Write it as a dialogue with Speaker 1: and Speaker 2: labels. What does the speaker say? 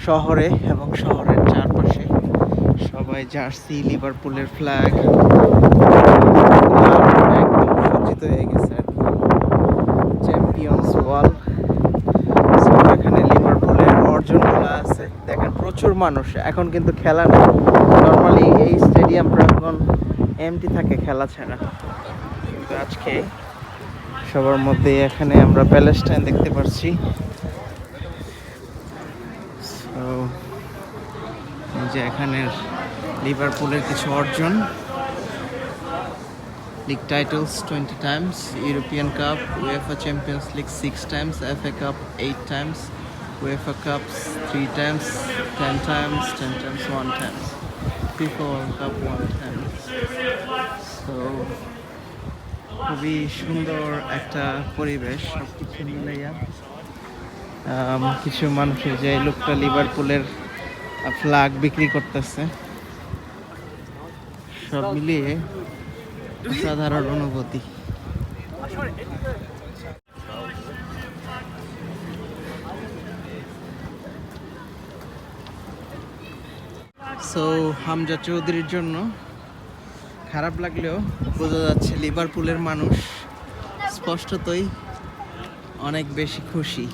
Speaker 1: শহরে এবং শহরের চারপাশে সবাই জার্সি, লিভারপুলের ফ্ল্যাগ একদম সজ্জিত হয়ে গেছে আর কি। চ্যাম্পিয়ন্স ওয়াল, এখানে লিভারপুলের অর্জনগুলো আছে। দেখেন প্রচুর মানুষ, এখন কিন্তু খেলা নেই। নর্মালি এই স্টেডিয়াম প্রাঙ্গণ এমটি থাকে খেলা ছাড়া, কিন্তু আজকে সবার মধ্যে এখানে আমরা প্যালেস্টাইন দেখতে পাচ্ছি। তো যে এখানের লিভারপুলের কিছু অর্জন: League titles 20 times, European Cup, UEFA Champions League 6 times, FA Cup 8 times, UEFA Cups 3 times, 10 times, 10 times, 1 times, FIFA World Cup 1 time. So খুবই সুন্দর একটা পরিবেশ সবকিছু মিলাইয়া। কিছু মানুষের যে লোকটা লিভারপুলের ফ্ল্যাগ বিক্রি করতেছে, সব মিলিয়ে অসাধারণ অনুভূতি। সো হামজা চৌধুরীর জন্য খারাপ লাগলেও বোঝা যাচ্ছে লিভারপুলের মানুষ স্পষ্টতই অনেক বেশি খুশি।